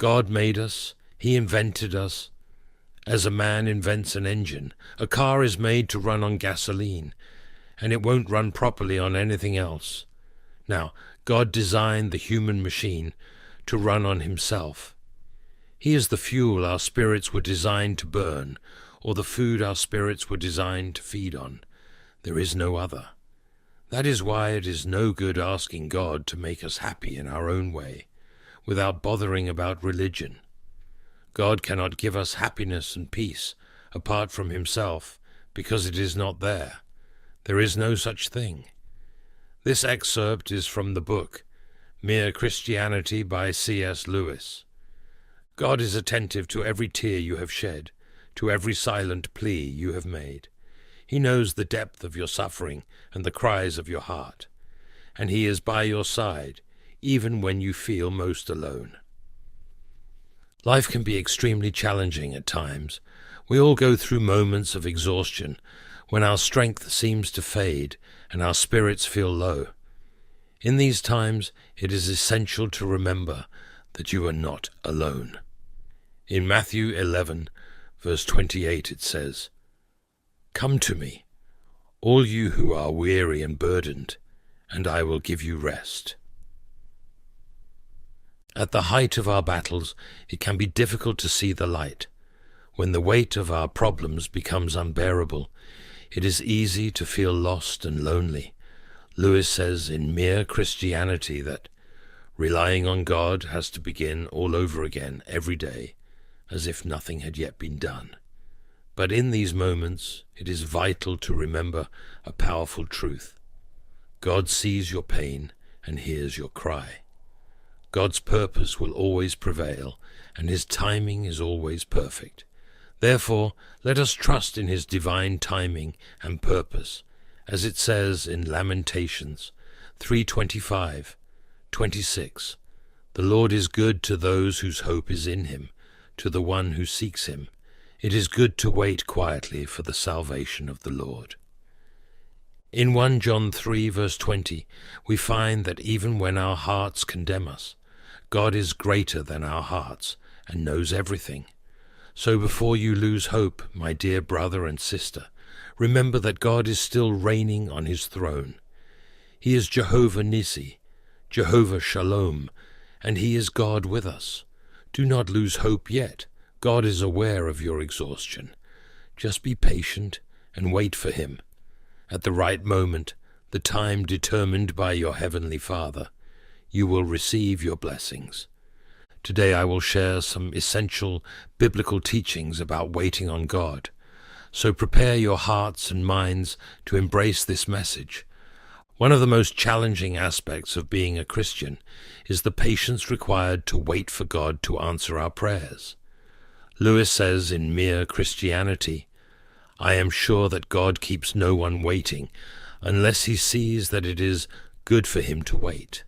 God made us. He invented us. As a man invents an engine, a car is made to run on gasoline, and it won't run properly on anything else. Now, God designed the human machine to run on himself. He is the fuel our spirits were designed to burn, or the food our spirits were designed to feed on. There is no other. That is why it is no good asking God to make us happy in our own way, without bothering about religion. God cannot give us happiness and peace apart from himself, because it is not there. There is no such thing. This excerpt is from the book Mere Christianity by C.S. Lewis. God is attentive to every tear you have shed, to every silent plea you have made. He knows the depth of your suffering and the cries of your heart, and he is by your side, even when you feel most alone. Life can be extremely challenging at times. We all go through moments of exhaustion when our strength seems to fade and our spirits feel low. In these times, it is essential to remember that you are not alone. In Matthew 11, verse 28, it says, "Come to me, all you who are weary and burdened, and I will give you rest." At the height of our battles, it can be difficult to see the light. When the weight of our problems becomes unbearable, it is easy to feel lost and lonely. Lewis says in Mere Christianity that relying on God has to begin all over again every day, as if nothing had yet been done. But in these moments, it is vital to remember a powerful truth. God sees your pain and hears your cry. God's purpose will always prevail, and his timing is always perfect. Therefore, let us trust in his divine timing and purpose, as it says in Lamentations 3:25, 26, "The Lord is good to those whose hope is in him, to the one who seeks him. It is good to wait quietly for the salvation of the Lord." In 1 John 3, verse 20, we find that even when our hearts condemn us, God is greater than our hearts and knows everything. So before you lose hope, my dear brother and sister, remember that God is still reigning on his throne. He is Jehovah Nissi, Jehovah Shalom, and he is God with us. Do not lose hope yet. God is aware of your exhaustion. Just be patient and wait for him. At the right moment, the time determined by your Heavenly Father, you will receive your blessings. Today I will share some essential biblical teachings about waiting on God. So prepare your hearts and minds to embrace this message. One of the most challenging aspects of being a Christian is the patience required to wait for God to answer our prayers. Lewis says in Mere Christianity, "I am sure that God keeps no one waiting unless he sees that it is good for him to wait."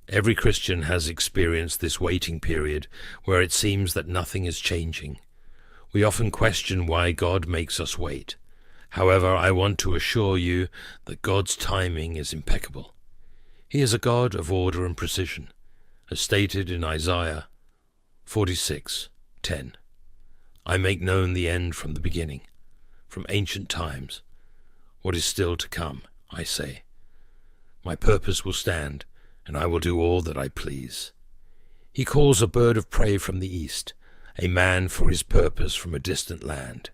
Every Christian has experienced this waiting period where it seems that nothing is changing. We often question why God makes us wait. However, I want to assure you that God's timing is impeccable. He is a God of order and precision, as stated in Isaiah 46:10. "I make known the end from the beginning, from ancient times. What is still to come, I say. My purpose will stand, and I will do all that I please." He calls a bird of prey from the east, a man for his purpose from a distant land.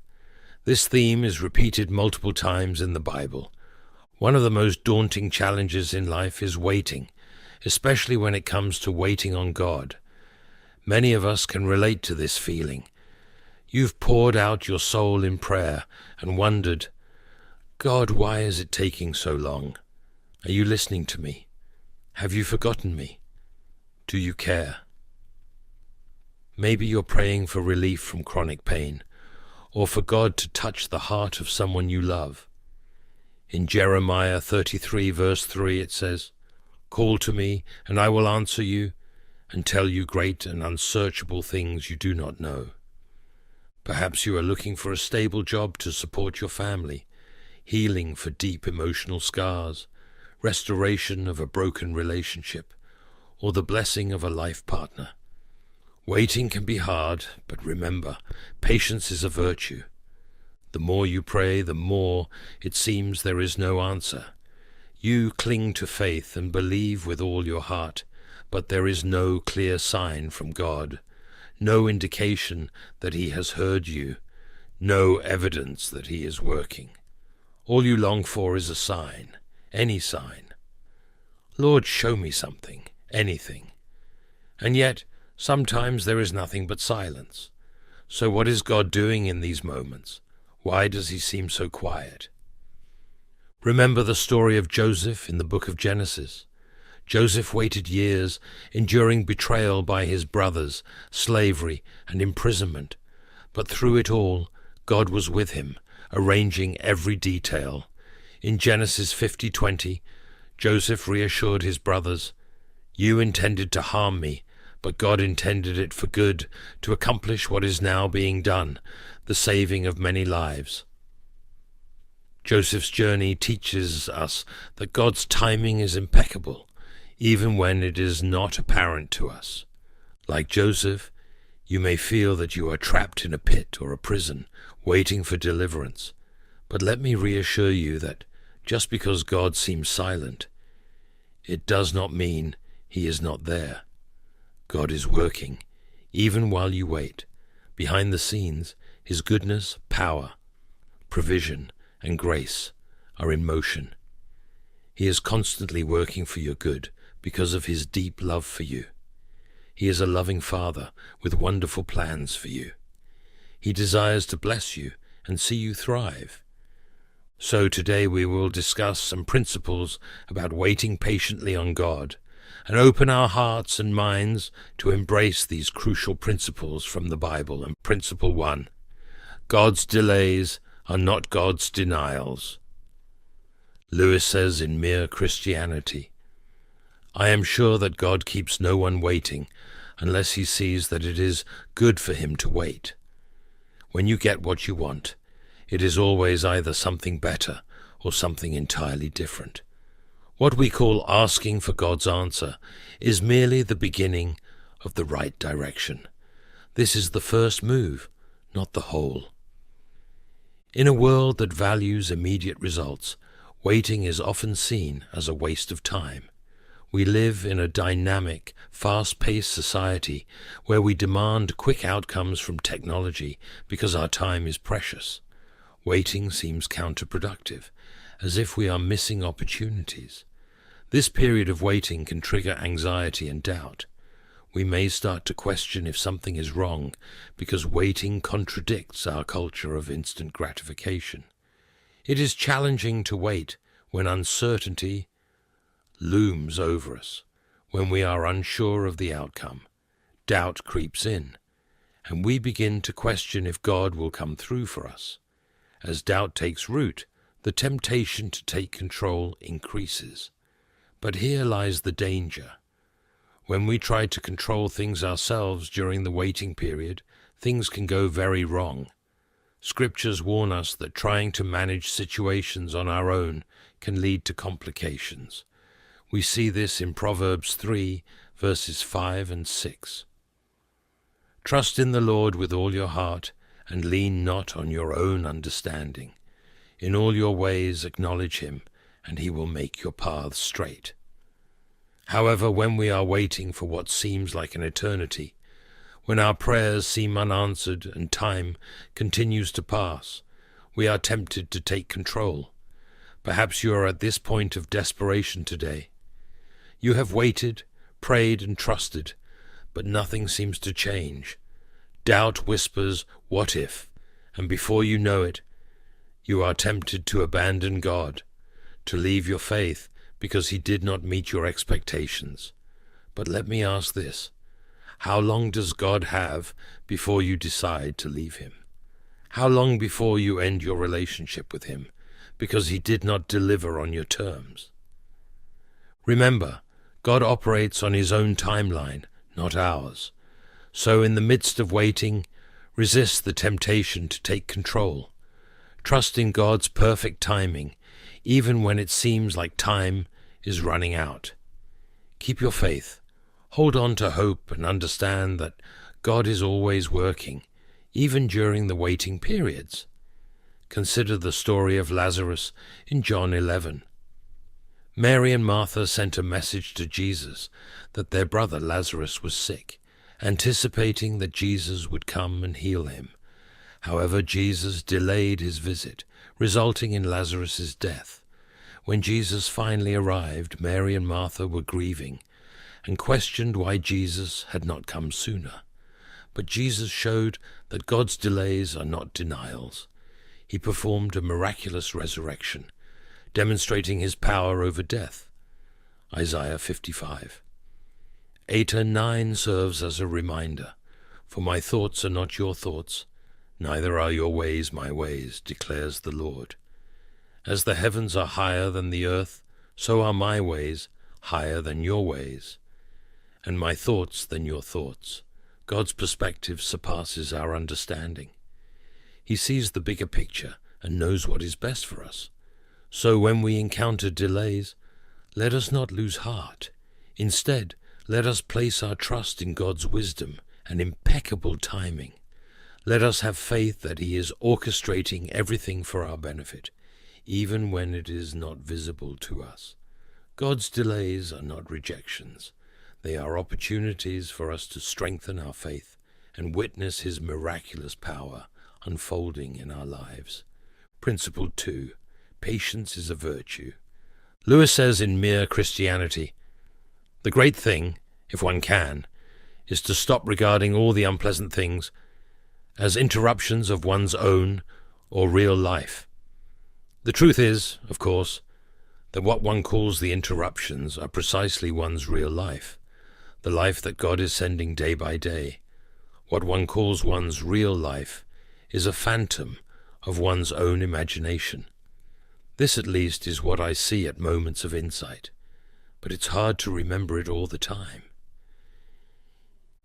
This theme is repeated multiple times in the Bible. One of the most daunting challenges in life is waiting, especially when it comes to waiting on God. Many of us can relate to this feeling. You've poured out your soul in prayer and wondered, "God, why is it taking so long? Are you listening to me? Have you forgotten me? Do you care?" Maybe you're praying for relief from chronic pain, or for God to touch the heart of someone you love. In Jeremiah 33, verse 3, it says, "Call to me, and I will answer you, and tell you great and unsearchable things you do not know." Perhaps you are looking for a stable job to support your family, healing for deep emotional scars, restoration of a broken relationship, or the blessing of a life partner. Waiting can be hard, but remember, patience is a virtue. The more you pray, the more it seems there is no answer. You cling to faith and believe with all your heart, but there is no clear sign from God, no indication that He has heard you, no evidence that He is working. All you long for is a sign, any sign. Lord, show me something, anything. And yet, sometimes there is nothing but silence. So what is God doing in these moments? Why does He seem so quiet? Remember the story of Joseph in the book of Genesis. Joseph waited years, enduring betrayal by his brothers, slavery, and imprisonment. But through it all, God was with him, arranging every detail. In Genesis 50:20, Joseph reassured his brothers, "You intended to harm me, but God intended it for good, to accomplish what is now being done, the saving of many lives." Joseph's journey teaches us that God's timing is impeccable, even when it is not apparent to us. Like Joseph, you may feel that you are trapped in a pit or a prison, waiting for deliverance. But let me reassure you that just because God seems silent, it does not mean He is not there. God is working, even while you wait. Behind the scenes, His goodness, power, provision, and grace are in motion. He is constantly working for your good because of His deep love for you. He is a loving Father with wonderful plans for you. He desires to bless you and see you thrive. So today we will discuss some principles about waiting patiently on God and open our hearts and minds to embrace these crucial principles from the Bible. And Principle 1, God's delays are not God's denials. Lewis says in Mere Christianity, "I am sure that God keeps no one waiting unless He sees that it is good for him to wait. When you get what you want, it is always either something better or something entirely different. What we call asking for God's answer is merely the beginning of the right direction. This is the first move, not the whole." In a world that values immediate results, waiting is often seen as a waste of time. We live in a dynamic, fast-paced society where we demand quick outcomes from technology because our time is precious. Waiting seems counterproductive, as if we are missing opportunities. This period of waiting can trigger anxiety and doubt. We may start to question if something is wrong because waiting contradicts our culture of instant gratification. It is challenging to wait when uncertainty looms over us, when we are unsure of the outcome. Doubt creeps in, and we begin to question if God will come through for us. As doubt takes root, the temptation to take control increases. But here lies the danger. When we try to control things ourselves during the waiting period, things can go very wrong. Scriptures warn us that trying to manage situations on our own can lead to complications. We see this in Proverbs 3, verses 5 and 6. "Trust in the Lord with all your heart, and lean not on your own understanding. In all your ways acknowledge Him, and He will make your paths straight." However, when we are waiting for what seems like an eternity, when our prayers seem unanswered and time continues to pass, we are tempted to take control. Perhaps you are at this point of desperation today. You have waited, prayed, and trusted, but nothing seems to change. Doubt whispers, "What if?" And before you know it, you are tempted to abandon God, to leave your faith because He did not meet your expectations. But let me ask this: how long does God have before you decide to leave Him? How long before you end your relationship with Him because He did not deliver on your terms? Remember, God operates on His own timeline, not ours. So in the midst of waiting, resist the temptation to take control. Trust in God's perfect timing, even when it seems like time is running out. Keep your faith. Hold on to hope and understand that God is always working, even during the waiting periods. Consider the story of Lazarus in John 11. Mary and Martha sent a message to Jesus that their brother Lazarus was sick, anticipating that Jesus would come and heal him. However, Jesus delayed his visit, resulting in Lazarus' death. When Jesus finally arrived, Mary and Martha were grieving and questioned why Jesus had not come sooner. But Jesus showed that God's delays are not denials. He performed a miraculous resurrection, demonstrating his power over death. Isaiah 55. 8 and 9 serves as a reminder, "For my thoughts are not your thoughts, neither are your ways my ways, declares the Lord. As the heavens are higher than the earth, so are my ways higher than your ways, and my thoughts than your thoughts." God's perspective surpasses our understanding. He sees the bigger picture and knows what is best for us. So when we encounter delays, let us not lose heart. Instead, let us place our trust in God's wisdom and impeccable timing. Let us have faith that He is orchestrating everything for our benefit, even when it is not visible to us. God's delays are not rejections. They are opportunities for us to strengthen our faith and witness His miraculous power unfolding in our lives. Principle 2. Patience is a virtue. Lewis says in Mere Christianity, "The great thing, if one can, is to stop regarding all the unpleasant things as interruptions of one's own or real life. The truth is, of course, that what one calls the interruptions are precisely one's real life, the life that God is sending day by day. What one calls one's real life is a phantom of one's own imagination. This at least is what I see at moments of insight, but it's hard to remember it all the time.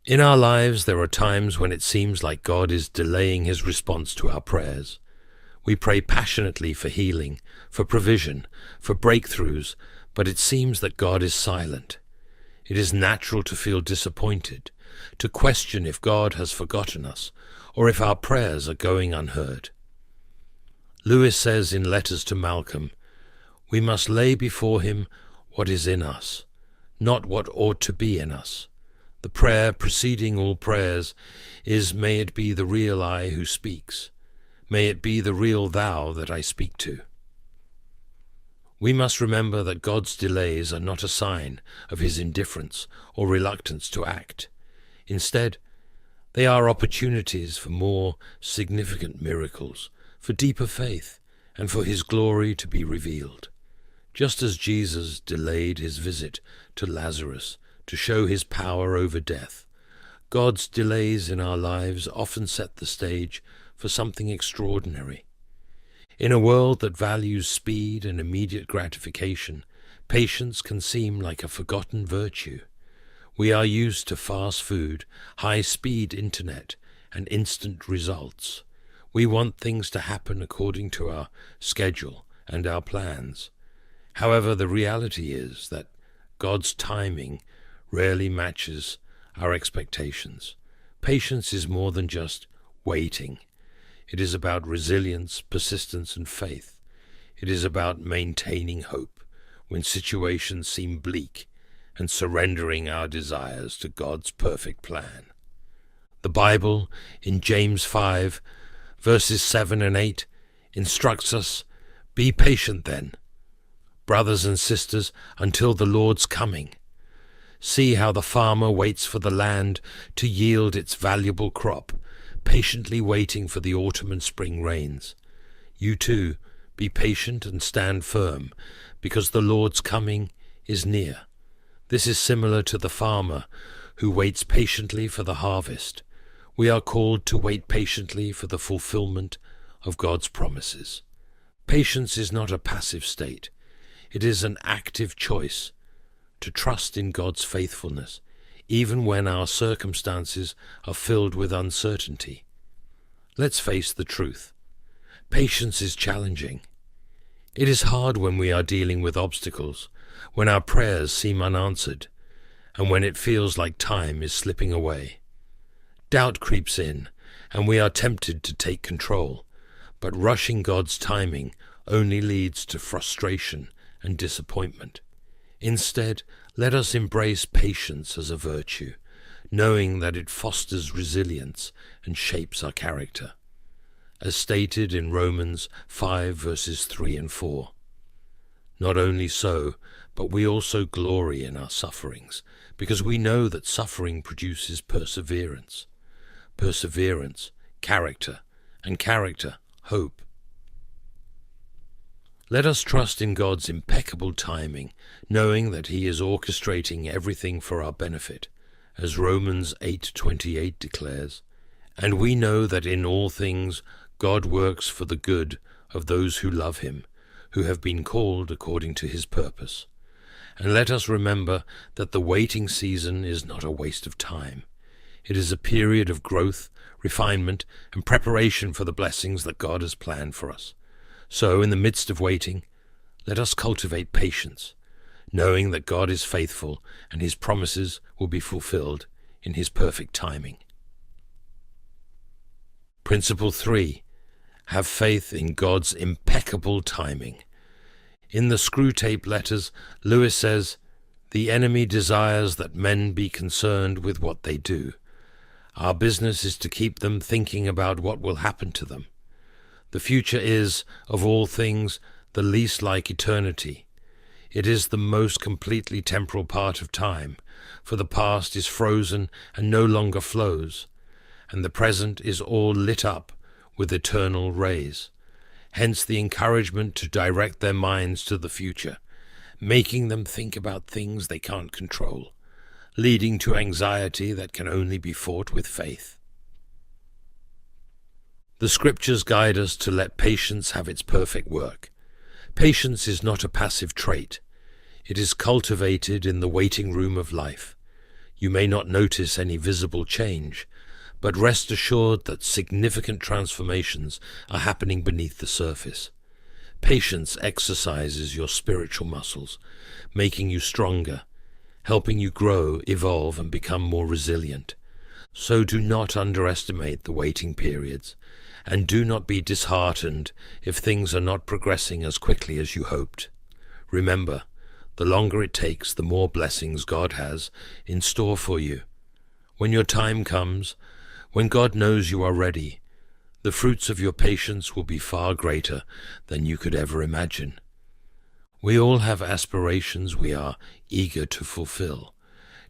In our lives there are times when it seems like God is delaying His response to our prayers. We pray passionately for healing, for provision, for breakthroughs, but it seems that God is silent. It is natural to feel disappointed, to question if God has forgotten us, or if our prayers are going unheard. Lewis says in Letters to Malcolm, "We must lay before Him what is in us, not what ought to be in us. The prayer preceding all prayers is, may it be the real I who speaks. May it be the real thou that I speak to." We must remember that God's delays are not a sign of His indifference or reluctance to act. Instead, they are opportunities for more significant miracles, for deeper faith, and for His glory to be revealed. Just as Jesus delayed His visit to Lazarus to show His power over death, God's delays in our lives often set the stage for something extraordinary. In a world that values speed and immediate gratification, patience can seem like a forgotten virtue. We are used to fast food, high-speed internet, and instant results. We want things to happen according to our schedule and our plans. However, the reality is that God's timing rarely matches our expectations. Patience is more than just waiting. It is about resilience, persistence, and faith. It is about maintaining hope when situations seem bleak and surrendering our desires to God's perfect plan. The Bible, in James 5, verses 7 and 8, instructs us, "Be patient then, brothers and sisters, until the Lord's coming. See how the farmer waits for the land to yield its valuable crop, patiently waiting for the autumn and spring rains. You too, be patient and stand firm, because the Lord's coming is near." This is similar to the farmer who waits patiently for the harvest. We are called to wait patiently for the fulfillment of God's promises. Patience is not a passive state. It is an active choice to trust in God's faithfulness, even when our circumstances are filled with uncertainty. Let's face the truth. Patience is challenging. It is hard when we are dealing with obstacles, when our prayers seem unanswered, and when it feels like time is slipping away. Doubt creeps in, and we are tempted to take control, but rushing God's timing only leads to frustration and disappointment. Instead, let us embrace patience as a virtue, knowing that it fosters resilience and shapes our character, as stated in Romans 5 verses 3 and 4. Not only so, but we also glory in our sufferings, because we know that suffering produces perseverance. Perseverance, character, and character, hope. Let us trust in God's impeccable timing, knowing that He is orchestrating everything for our benefit, as Romans 8:28 declares, and we know that in all things God works for the good of those who love Him, who have been called according to His purpose. And let us remember that the waiting season is not a waste of time. It is a period of growth, refinement, and preparation for the blessings that God has planned for us. So, in the midst of waiting, let us cultivate patience, knowing that God is faithful and His promises will be fulfilled in His perfect timing. Principle 3. Have faith in God's impeccable timing. In the Screwtape Letters, Lewis says, "The enemy desires that men be concerned with what they do. Our business is to keep them thinking about what will happen to them. The future is, of all things, the least like eternity. It is the most completely temporal part of time, for the past is frozen and no longer flows, and the present is all lit up with eternal rays. Hence the encouragement to direct their minds to the future, making them think about things they can't control, leading to anxiety that can only be fought with faith." The Scriptures guide us to let patience have its perfect work. Patience is not a passive trait. It is cultivated in the waiting room of life. You may not notice any visible change, but rest assured that significant transformations are happening beneath the surface. Patience exercises your spiritual muscles, making you stronger, helping you grow, evolve, and become more resilient. So do not underestimate the waiting periods, and do not be disheartened if things are not progressing as quickly as you hoped. Remember, the longer it takes, the more blessings God has in store for you. When your time comes, when God knows you are ready, the fruits of your patience will be far greater than you could ever imagine. We all have aspirations we are eager to fulfill,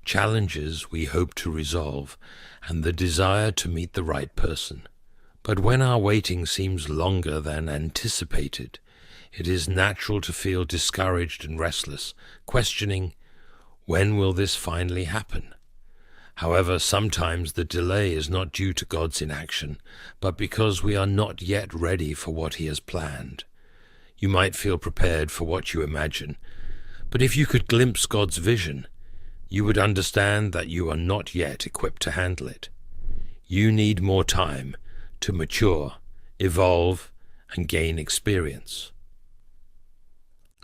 challenges we hope to resolve, and the desire to meet the right person. But when our waiting seems longer than anticipated, it is natural to feel discouraged and restless, questioning, when will this finally happen? However, sometimes the delay is not due to God's inaction, but because we are not yet ready for what He has planned. You might feel prepared for what you imagine, but if you could glimpse God's vision, you would understand that you are not yet equipped to handle it. You need more time to mature, evolve, and gain experience.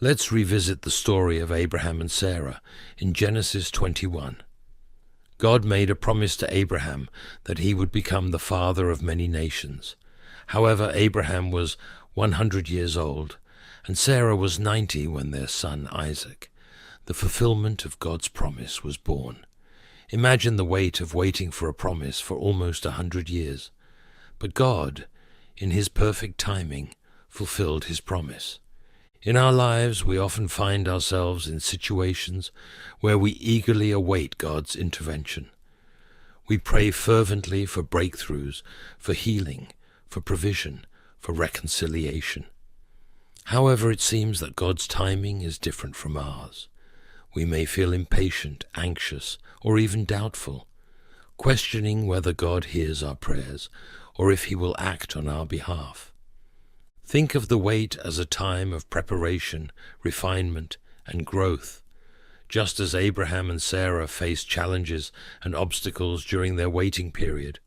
Let's revisit the story of Abraham and Sarah in Genesis 21. God made a promise to Abraham that he would become the father of many nations. However, Abraham was 100 years old, and Sarah was 90 when their son Isaac, the fulfillment of God's promise, was born. Imagine the weight of waiting for a promise for almost 100 years. But God, in His perfect timing, fulfilled His promise. In our lives, we often find ourselves in situations where we eagerly await God's intervention. We pray fervently for breakthroughs, for healing, for provision, for reconciliation. However, it seems that God's timing is different from ours. We may feel impatient, anxious, or even doubtful, questioning whether God hears our prayers or if He will act on our behalf. Think of the wait as a time of preparation, refinement, and growth. Just as Abraham and Sarah faced challenges and obstacles during their waiting period,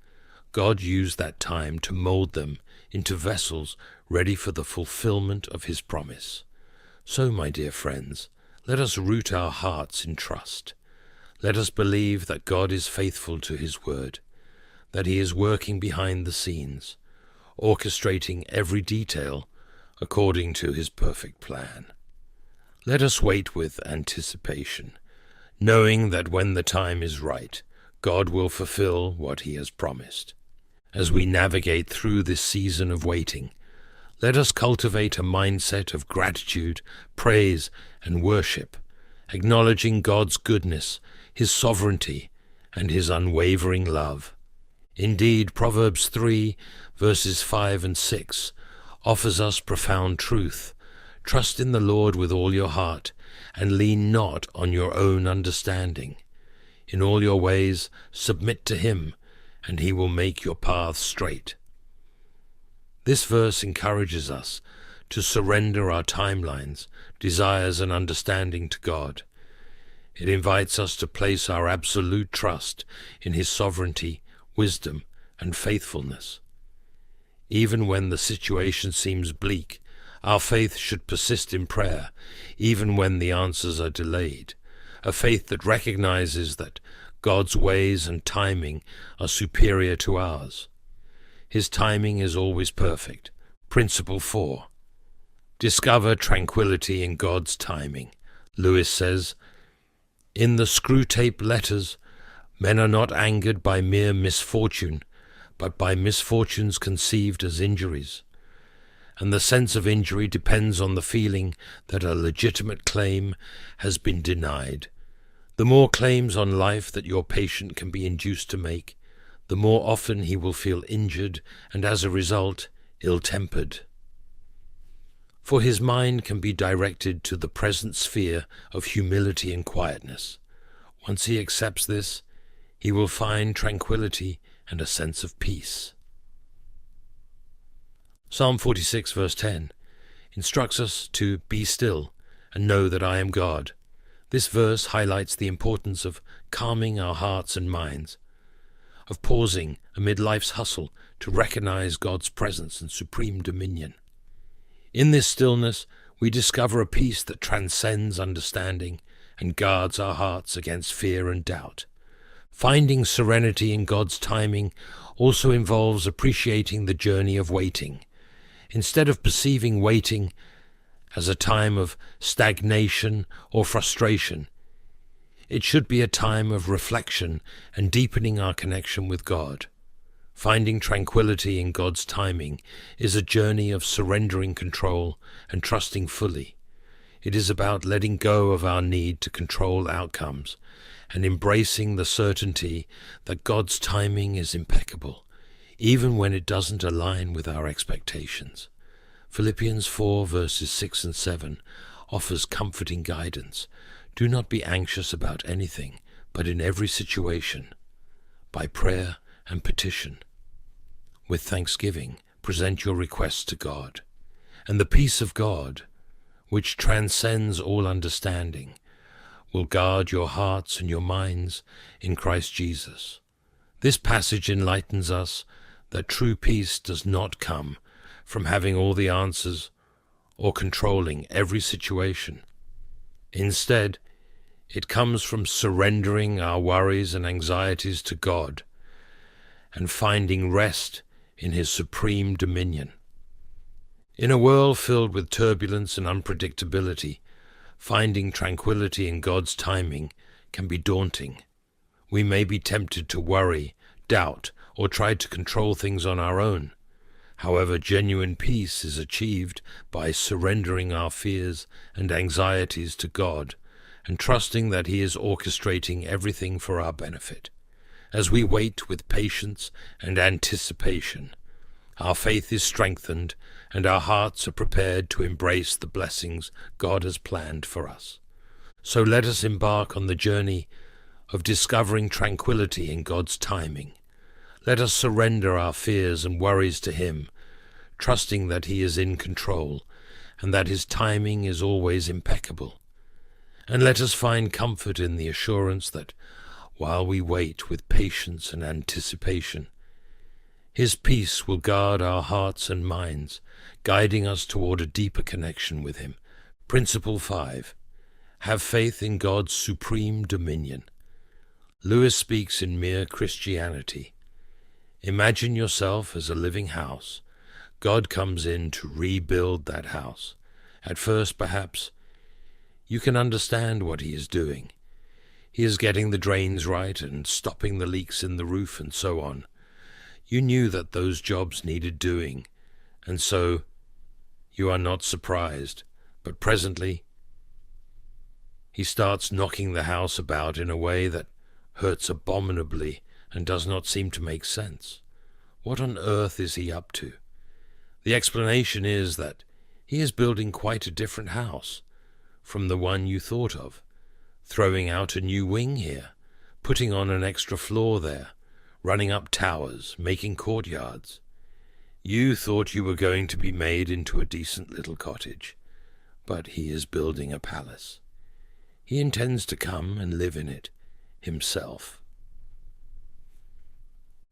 God used that time to mold them into vessels ready for the fulfillment of His promise. So, my dear friends, let us root our hearts in trust. Let us believe that God is faithful to His word. that he is working behind the scenes, orchestrating every detail according to his perfect plan. Let us wait with anticipation, knowing that when the time is right, God will fulfill what he has promised. As we navigate through this season of waiting, let us cultivate a mindset of gratitude, praise, and worship, acknowledging God's goodness, his sovereignty, and his unwavering love. Indeed, Proverbs 3, verses 5 and 6, offers us profound truth. Trust in the Lord with all your heart, and lean not on your own understanding. In all your ways submit to him, and he will make your paths straight. This verse encourages us to surrender our timelines, desires, and understanding to God. It invites us to place our absolute trust in his sovereignty, wisdom, and faithfulness. Even when the situation seems bleak, our faith should persist in prayer, even when the answers are delayed, a faith that recognizes that God's ways and timing are superior to ours. His timing is always perfect. Principle 4. Discover tranquility in God's timing. Lewis says, "In the screw-tape letters, men are not angered by mere misfortune, but by misfortunes conceived as injuries. And the sense of injury depends on the feeling that a legitimate claim has been denied. The more claims on life that your patient can be induced to make, the more often he will feel injured and, as a result, ill-tempered. For his mind can be directed to the present sphere of humility and quietness. Once he accepts this, he will find tranquility and a sense of peace." Psalm 46, verse 10, instructs us to be still and know that I am God. This verse highlights the importance of calming our hearts and minds, of pausing amid life's hustle to recognize God's presence and supreme dominion. In this stillness, we discover a peace that transcends understanding and guards our hearts against fear and doubt. Finding serenity in God's timing also involves appreciating the journey of waiting. Instead of perceiving waiting as a time of stagnation or frustration, it should be a time of reflection and deepening our connection with God. Finding tranquility in God's timing is a journey of surrendering control and trusting fully. It is about letting go of our need to control outcomes and embracing the certainty that God's timing is impeccable, even when it doesn't align with our expectations. Philippians 4, verses 6 and 7 offers comforting guidance. Do not be anxious about anything, but in every situation, by prayer and petition, with thanksgiving, present your requests to God, and the peace of God, which transcends all understanding, will guard your hearts and your minds in Christ Jesus. This passage enlightens us that true peace does not come from having all the answers or controlling every situation. Instead, it comes from surrendering our worries and anxieties to God and finding rest in his supreme dominion. In a world filled with turbulence and unpredictability, finding tranquility in God's timing can be daunting. We may be tempted to worry, doubt, or try to control things on our own. However, genuine peace is achieved by surrendering our fears and anxieties to God and trusting that he is orchestrating everything for our benefit. As we wait with patience and anticipation, our faith is strengthened and our hearts are prepared to embrace the blessings God has planned for us. So let us embark on the journey of discovering tranquility in God's timing. Let us surrender our fears and worries to him, trusting that he is in control and that his timing is always impeccable. And let us find comfort in the assurance that while we wait with patience and anticipation, his peace will guard our hearts and minds, guiding us toward a deeper connection with him. Principle 5. Have faith in God's supreme dominion. Lewis speaks in Mere Christianity. Imagine yourself as a living house. God comes in to rebuild that house. At first, perhaps, you can understand what he is doing. He is getting the drains right and stopping the leaks in the roof and so on. You knew that those jobs needed doing, and so you are not surprised. But presently, he starts knocking the house about in a way that hurts abominably and does not seem to make sense. What on earth is he up to? The explanation is that he is building quite a different house from the one you thought of, throwing out a new wing here, putting on an extra floor there, running up towers, making courtyards. You thought you were going to be made into a decent little cottage, but he is building a palace. He intends to come and live in it himself.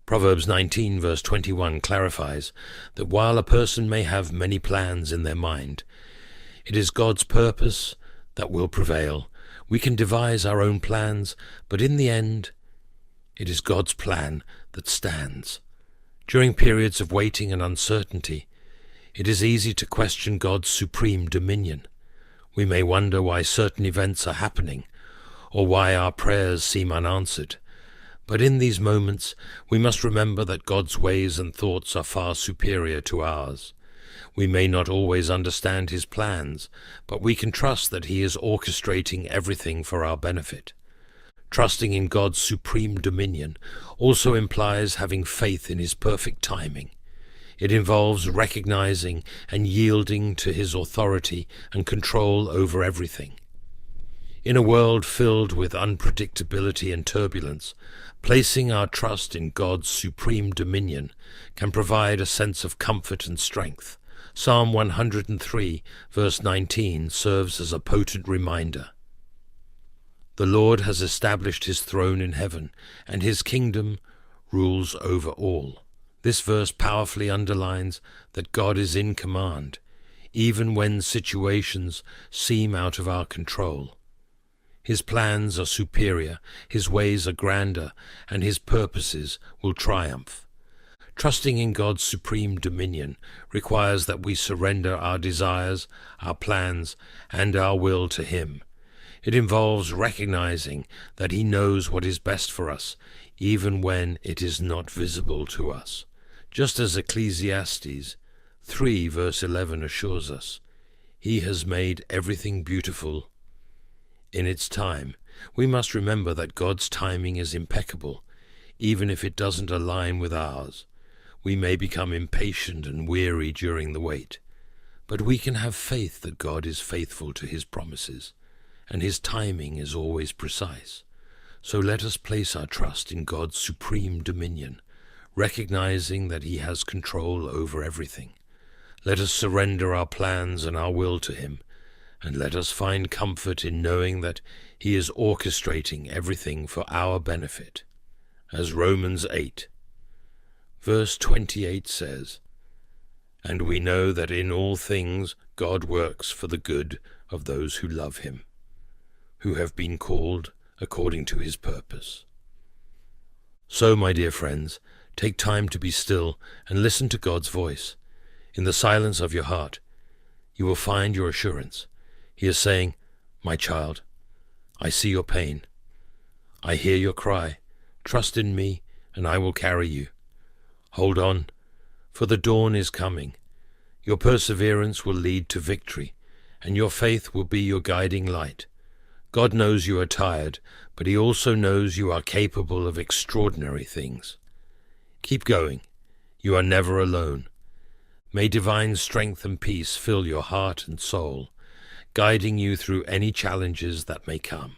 Proverbs 19 verse 21 clarifies that while a person may have many plans in their mind, it is God's purpose that will prevail. We can devise our own plans, but in the end, it is God's plan that stands. During periods of waiting and uncertainty, it is easy to question God's supreme dominion. We may wonder why certain events are happening, or why our prayers seem unanswered. But in these moments, we must remember that God's ways and thoughts are far superior to ours. We may not always understand his plans, but we can trust that he is orchestrating everything for our benefit. Trusting in God's supreme dominion also implies having faith in his perfect timing. It involves recognizing and yielding to his authority and control over everything. In a world filled with unpredictability and turbulence, placing our trust in God's supreme dominion can provide a sense of comfort and strength. Psalm 103, verse 19, serves as a potent reminder. The Lord has established his throne in heaven, and his kingdom rules over all. This verse powerfully underlines that God is in command, even when situations seem out of our control. His plans are superior, his ways are grander, and his purposes will triumph. Trusting in God's supreme dominion requires that we surrender our desires, our plans, and our will to him. It involves recognizing that he knows what is best for us, even when it is not visible to us. Just as Ecclesiastes 3 verse 11 assures us, he has made everything beautiful in its time. We must remember that God's timing is impeccable, even if it doesn't align with ours. We may become impatient and weary during the wait, but we can have faith that God is faithful to his promises, and his timing is always precise. So let us place our trust in God's supreme dominion, recognizing that he has control over everything. Let us surrender our plans and our will to him, and let us find comfort in knowing that he is orchestrating everything for our benefit. As Romans 8, verse 28 says, "And we know that in all things God works for the good of those who love him, who have been called according to his purpose." So, my dear friends, take time to be still and listen to God's voice. In the silence of your heart, you will find your assurance. He is saying, "My child, I see your pain. I hear your cry. Trust in me, and I will carry you. Hold on, for the dawn is coming. Your perseverance will lead to victory, and your faith will be your guiding light. God knows you are tired, but he also knows you are capable of extraordinary things. Keep going. You are never alone. May divine strength and peace fill your heart and soul, guiding you through any challenges that may come.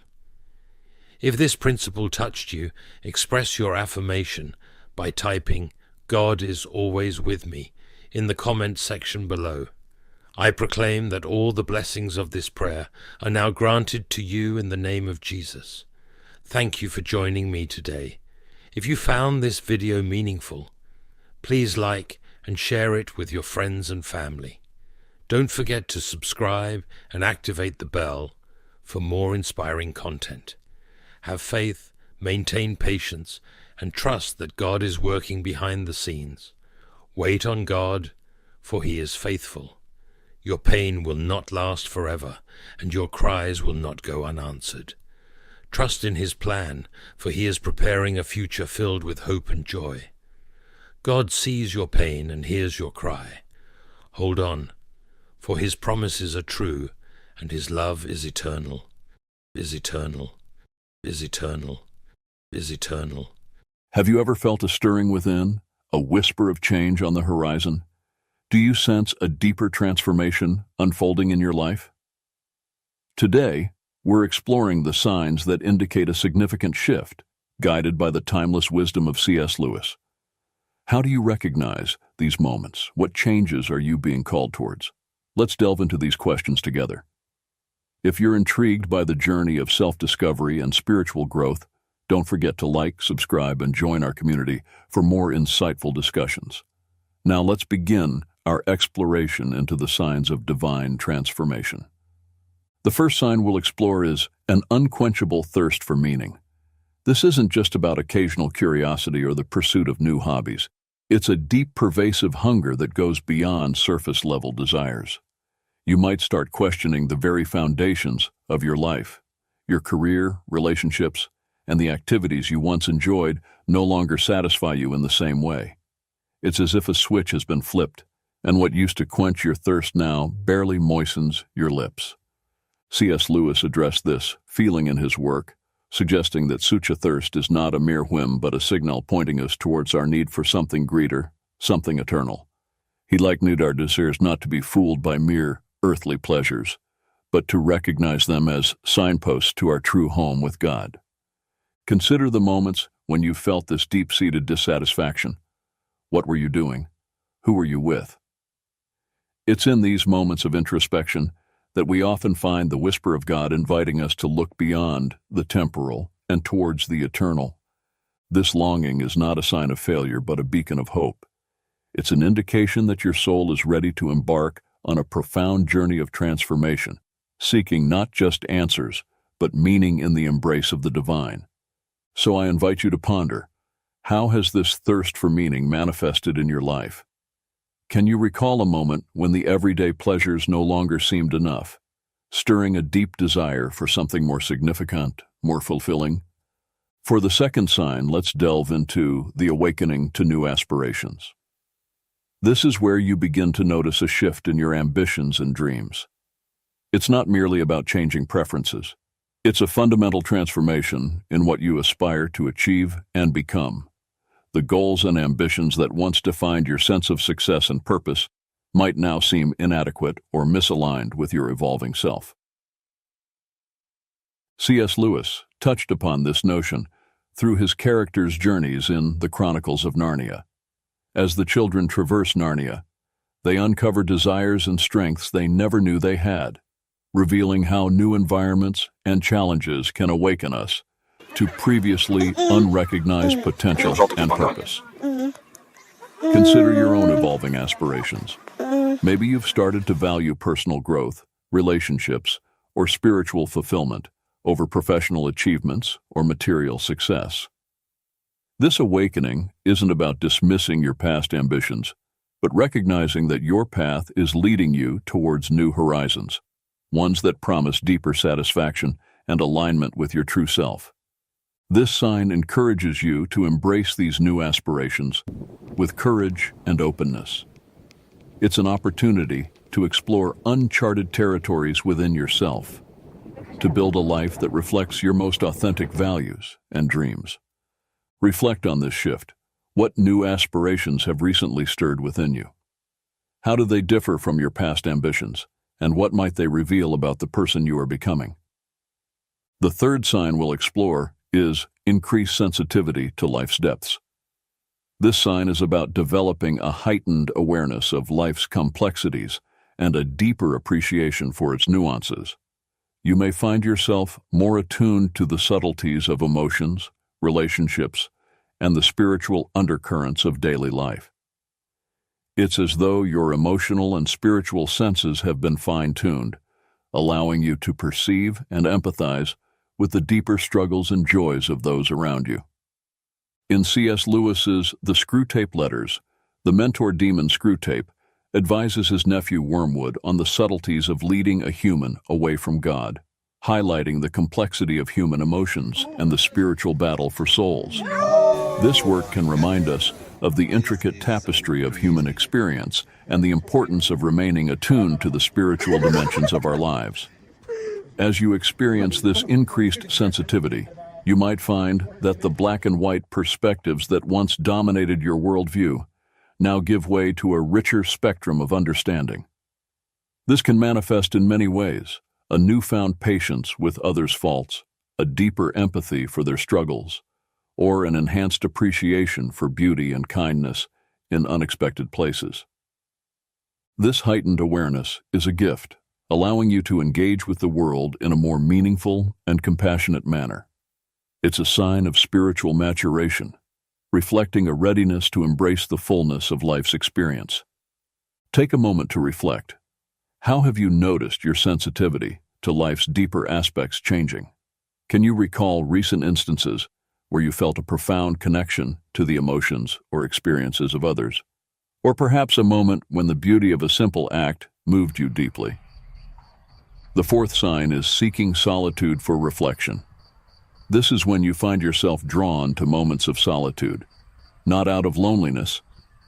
If this principle touched you, express your affirmation by typing "God is always with me" in the comment section below. I proclaim that all the blessings of this prayer are now granted to you in the name of Jesus. Thank you for joining me today. If you found this video meaningful, please like and share it with your friends and family. Don't forget to subscribe and activate the bell for more inspiring content. Have faith, maintain patience, and trust that God is working behind the scenes. Wait on God, for he is faithful. Your pain will not last forever, and your cries will not go unanswered. Trust in his plan, for he is preparing a future filled with hope and joy. God sees your pain and hears your cry. Hold on, for his promises are true, and his love is eternal, is eternal, is eternal, is eternal. Have you ever felt a stirring within, a whisper of change on the horizon? Do you sense a deeper transformation unfolding in your life? Today, we're exploring the signs that indicate a significant shift, guided by the timeless wisdom of C.S. Lewis. How do you recognize these moments? What changes are you being called towards? Let's delve into these questions together. If you're intrigued by the journey of self-discovery and spiritual growth, don't forget to like, subscribe, and join our community for more insightful discussions. Now let's begin our exploration into the signs of divine transformation. The first sign we'll explore is an unquenchable thirst for meaning. This isn't just about occasional curiosity or the pursuit of new hobbies. It's a deep, pervasive hunger that goes beyond surface-level desires. You might start questioning the very foundations of your life. Your career, relationships, and the activities you once enjoyed no longer satisfy you in the same way. It's as if a switch has been flipped, and what used to quench your thirst now barely moistens your lips. C.S. Lewis addressed this feeling in his work, suggesting that such a thirst is not a mere whim but a signal pointing us towards our need for something greater, something eternal. He likened our desires not to be fooled by mere earthly pleasures, but to recognize them as signposts to our true home with God. Consider the moments when you felt this deep-seated dissatisfaction. What were you doing? Who were you with? It's in these moments of introspection that we often find the whisper of God inviting us to look beyond the temporal and towards the eternal. This longing is not a sign of failure, but a beacon of hope. It's an indication that your soul is ready to embark on a profound journey of transformation, seeking not just answers, but meaning in the embrace of the divine. So I invite you to ponder, how has this thirst for meaning manifested in your life? Can you recall a moment when the everyday pleasures no longer seemed enough, stirring a deep desire for something more significant, more fulfilling? For the second sign, let's delve into the awakening to new aspirations. This is where you begin to notice a shift in your ambitions and dreams. It's not merely about changing preferences. It's a fundamental transformation in what you aspire to achieve and become. The goals and ambitions that once defined your sense of success and purpose might now seem inadequate or misaligned with your evolving self. C.S. Lewis touched upon this notion through his characters' journeys in The Chronicles of Narnia. As the children traverse Narnia, they uncover desires and strengths they never knew they had, revealing how new environments and challenges can awaken us to previously unrecognized potential and purpose. Consider your own evolving aspirations. Maybe you've started to value personal growth, relationships, or spiritual fulfillment over professional achievements or material success. This awakening isn't about dismissing your past ambitions, but recognizing that your path is leading you towards new horizons, ones that promise deeper satisfaction and alignment with your true self. This sign encourages you to embrace these new aspirations with courage and openness. It's an opportunity to explore uncharted territories within yourself, to build a life that reflects your most authentic values and dreams. Reflect on this shift. What new aspirations have recently stirred within you? How do they differ from your past ambitions, and what might they reveal about the person you are becoming? The third sign we'll explore is increased sensitivity to life's depths. This sign is about developing a heightened awareness of life's complexities and a deeper appreciation for its nuances. You may find yourself more attuned to the subtleties of emotions, relationships, and the spiritual undercurrents of daily life. It's as though your emotional and spiritual senses have been fine-tuned, allowing you to perceive and empathize with the deeper struggles and joys of those around you. In C.S. Lewis's The Screwtape Letters, the mentor demon Screwtape advises his nephew Wormwood on the subtleties of leading a human away from God, highlighting the complexity of human emotions and the spiritual battle for souls. This work can remind us of the intricate tapestry of human experience and the importance of remaining attuned to the spiritual dimensions of our lives. As you experience this increased sensitivity, you might find that the black and white perspectives that once dominated your worldview now give way to a richer spectrum of understanding. This can manifest in many ways: a newfound patience with others' faults, a deeper empathy for their struggles, or an enhanced appreciation for beauty and kindness in unexpected places. This heightened awareness is a gift, allowing you to engage with the world in a more meaningful and compassionate manner. It's a sign of spiritual maturation, reflecting a readiness to embrace the fullness of life's experience. Take a moment to reflect. How have you noticed your sensitivity to life's deeper aspects changing? Can you recall recent instances where you felt a profound connection to the emotions or experiences of others? Or perhaps a moment when the beauty of a simple act moved you deeply? The fourth sign is seeking solitude for reflection. This is when you find yourself drawn to moments of solitude, not out of loneliness,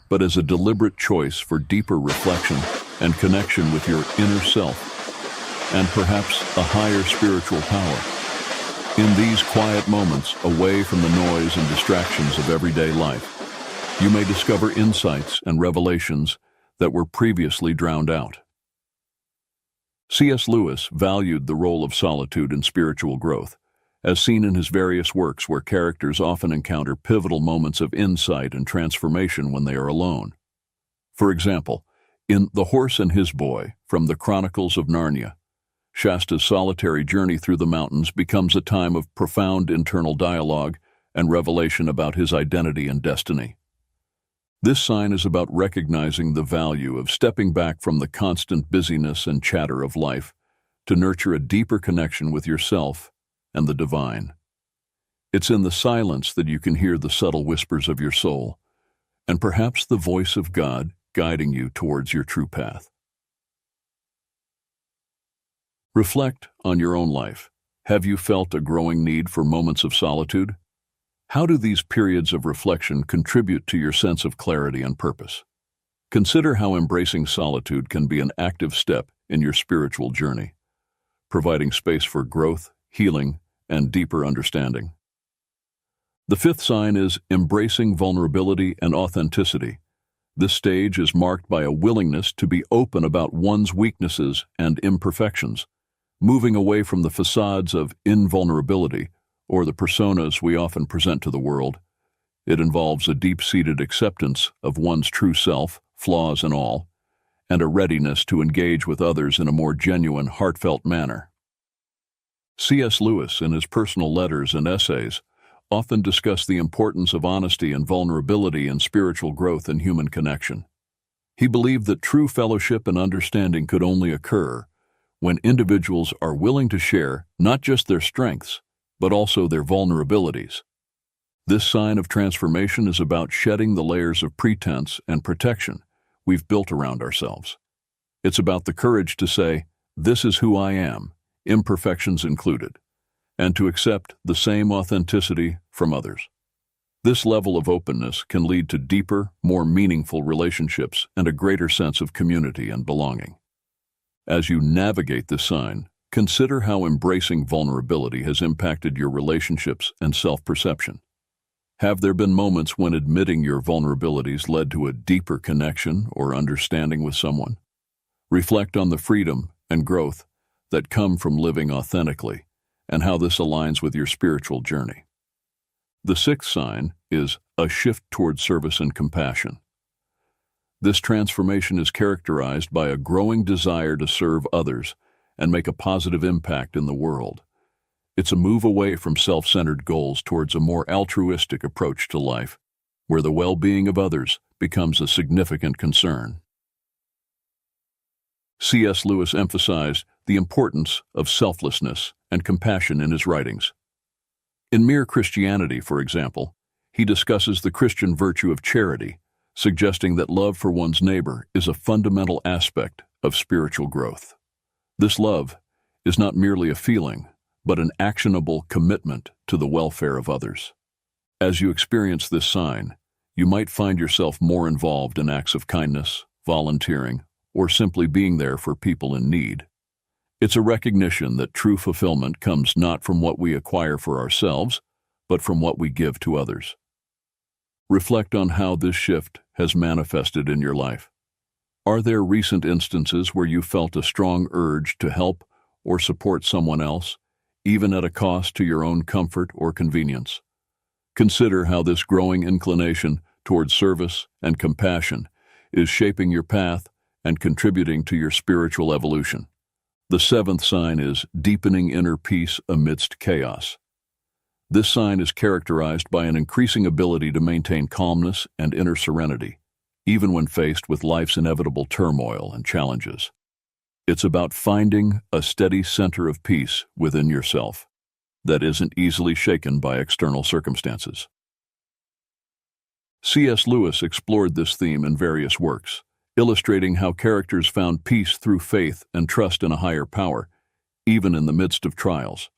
but as a deliberate choice for deeper reflection and connection with your inner self, and perhaps a higher spiritual power. In these quiet moments, away from the noise and distractions of everyday life, you may discover insights and revelations that were previously drowned out. C.S. Lewis valued the role of solitude in spiritual growth, as seen in his various works where characters often encounter pivotal moments of insight and transformation when they are alone. For example, in The Horse and His Boy, from the Chronicles of Narnia, Shasta's solitary journey through the mountains becomes a time of profound internal dialogue and revelation about his identity and destiny. This sign is about recognizing the value of stepping back from the constant busyness and chatter of life to nurture a deeper connection with yourself and the divine. It's in the silence that you can hear the subtle whispers of your soul, and perhaps the voice of God guiding you towards your true path. Reflect on your own life. Have you felt a growing need for moments of solitude? How do these periods of reflection contribute to your sense of clarity and purpose? Consider how embracing solitude can be an active step in your spiritual journey, providing space for growth, healing, and deeper understanding. The fifth sign is embracing vulnerability and authenticity. This stage is marked by a willingness to be open about one's weaknesses and imperfections, moving away from the facades of invulnerability or the personas we often present to the world. It involves a deep-seated acceptance of one's true self, flaws and all, and a readiness to engage with others in a more genuine, heartfelt manner. C.S. Lewis, in his personal letters and essays, often discussed the importance of honesty and vulnerability in spiritual growth and human connection. He believed that true fellowship and understanding could only occur when individuals are willing to share not just their strengths, but also their vulnerabilities. This sign of transformation is about shedding the layers of pretense and protection we've built around ourselves. It's about the courage to say, "This is who I am, imperfections included," and to accept the same authenticity from others. This level of openness can lead to deeper, more meaningful relationships and a greater sense of community and belonging. As you navigate this sign, consider how embracing vulnerability has impacted your relationships and self-perception. Have there been moments when admitting your vulnerabilities led to a deeper connection or understanding with someone? Reflect on the freedom and growth that come from living authentically and how this aligns with your spiritual journey. The sixth sign is a shift toward service and compassion. This transformation is characterized by a growing desire to serve others and make a positive impact in the world. It's a move away from self-centered goals towards a more altruistic approach to life, where the well-being of others becomes a significant concern. C.S. Lewis emphasized the importance of selflessness and compassion in his writings. In Mere Christianity, for example, he discusses the Christian virtue of charity, suggesting that love for one's neighbor is a fundamental aspect of spiritual growth. This love is not merely a feeling, but an actionable commitment to the welfare of others. As you experience this sign, you might find yourself more involved in acts of kindness, volunteering, or simply being there for people in need. It's a recognition that true fulfillment comes not from what we acquire for ourselves, but from what we give to others. Reflect on how this shift has manifested in your life. Are there recent instances where you felt a strong urge to help or support someone else, even at a cost to your own comfort or convenience? Consider how this growing inclination toward service and compassion is shaping your path and contributing to your spiritual evolution. The seventh sign is deepening inner peace amidst chaos. This sign is characterized by an increasing ability to maintain calmness and inner serenity, even when faced with life's inevitable turmoil and challenges. It's about finding a steady center of peace within yourself that isn't easily shaken by external circumstances. C.S. Lewis explored this theme in various works, illustrating how characters found peace through faith and trust in a higher power, even in the midst of trials.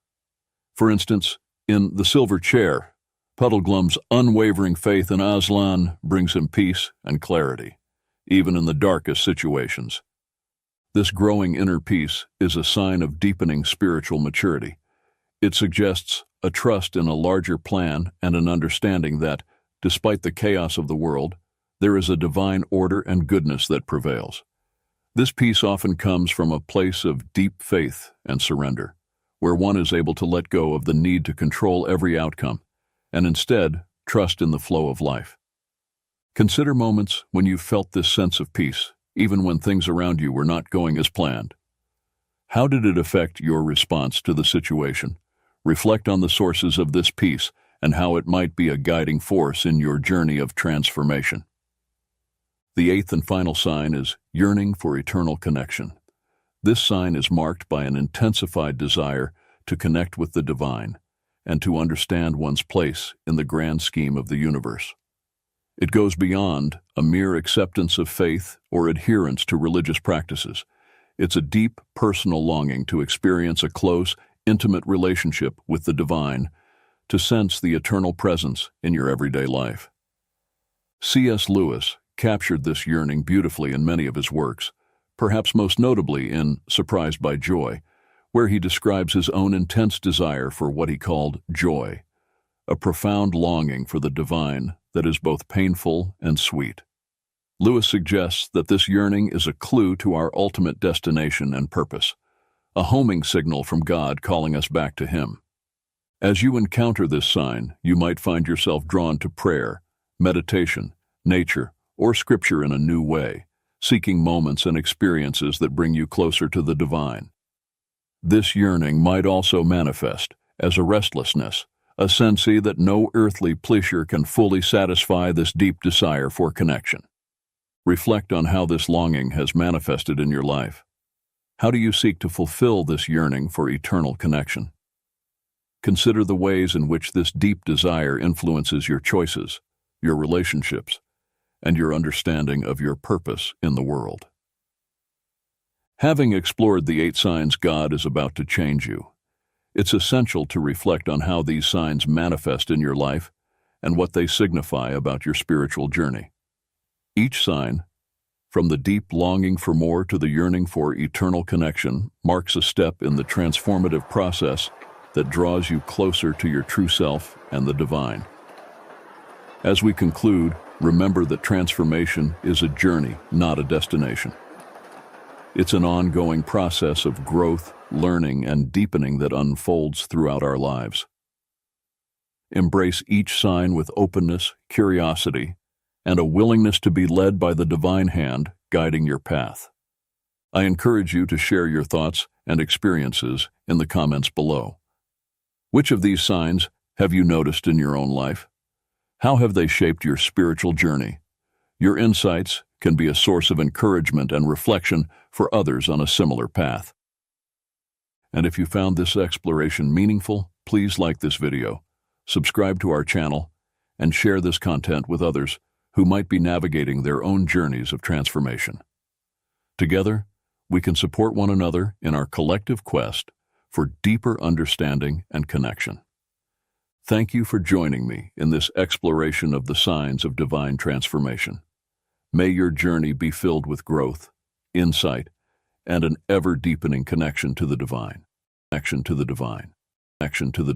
For instance, in The Silver Chair, Puddleglum's unwavering faith in Aslan brings him peace and clarity, even in the darkest situations. This growing inner peace is a sign of deepening spiritual maturity. It suggests a trust in a larger plan and an understanding that, despite the chaos of the world, there is a divine order and goodness that prevails. This peace often comes from a place of deep faith and surrender, where one is able to let go of the need to control every outcome and instead trust in the flow of life. Consider moments when you felt this sense of peace, even when things around you were not going as planned. How did it affect your response to the situation? Reflect on the sources of this peace and how it might be a guiding force in your journey of transformation. The eighth and final sign is yearning for eternal connection. This sign is marked by an intensified desire to connect with the divine and to understand one's place in the grand scheme of the universe. It goes beyond a mere acceptance of faith or adherence to religious practices. It's a deep, personal longing to experience a close, intimate relationship with the divine, to sense the eternal presence in your everyday life. C.S. Lewis captured this yearning beautifully in many of his works, perhaps most notably in Surprised by Joy, where he describes his own intense desire for what he called joy, a profound longing for the divine that is both painful and sweet. Lewis suggests that this yearning is a clue to our ultimate destination and purpose, a homing signal from God calling us back to Him. As you encounter this sign, you might find yourself drawn to prayer, meditation, nature, or Scripture in a new way, seeking moments and experiences that bring you closer to the divine. This yearning might also manifest as a restlessness, a sense that no earthly pleasure can fully satisfy this deep desire for connection. Reflect on how this longing has manifested in your life. How do you seek to fulfill this yearning for eternal connection? Consider the ways in which this deep desire influences your choices, your relationships, and your understanding of your purpose in the world. Having explored the 8 signs God is about to change you, it's essential to reflect on how these signs manifest in your life and what they signify about your spiritual journey. Each sign, from the deep longing for more to the yearning for eternal connection, marks a step in the transformative process that draws you closer to your true self and the divine. As we conclude, remember that transformation is a journey, not a destination. It's an ongoing process of growth, learning, and deepening that unfolds throughout our lives. Embrace each sign with openness, curiosity, and a willingness to be led by the divine hand guiding your path. I encourage you to share your thoughts and experiences in the comments below. Which of these signs have you noticed in your own life? How have they shaped your spiritual journey? Your insights can be a source of encouragement and reflection for others on a similar path. And if you found this exploration meaningful, please like this video, subscribe to our channel, and share this content with others who might be navigating their own journeys of transformation. Together, we can support one another in our collective quest for deeper understanding and connection. Thank you for joining me in this exploration of the signs of divine transformation. May your journey be filled with growth, insight, and an ever-deepening connection to the divine. Connection to the divine. Connection to the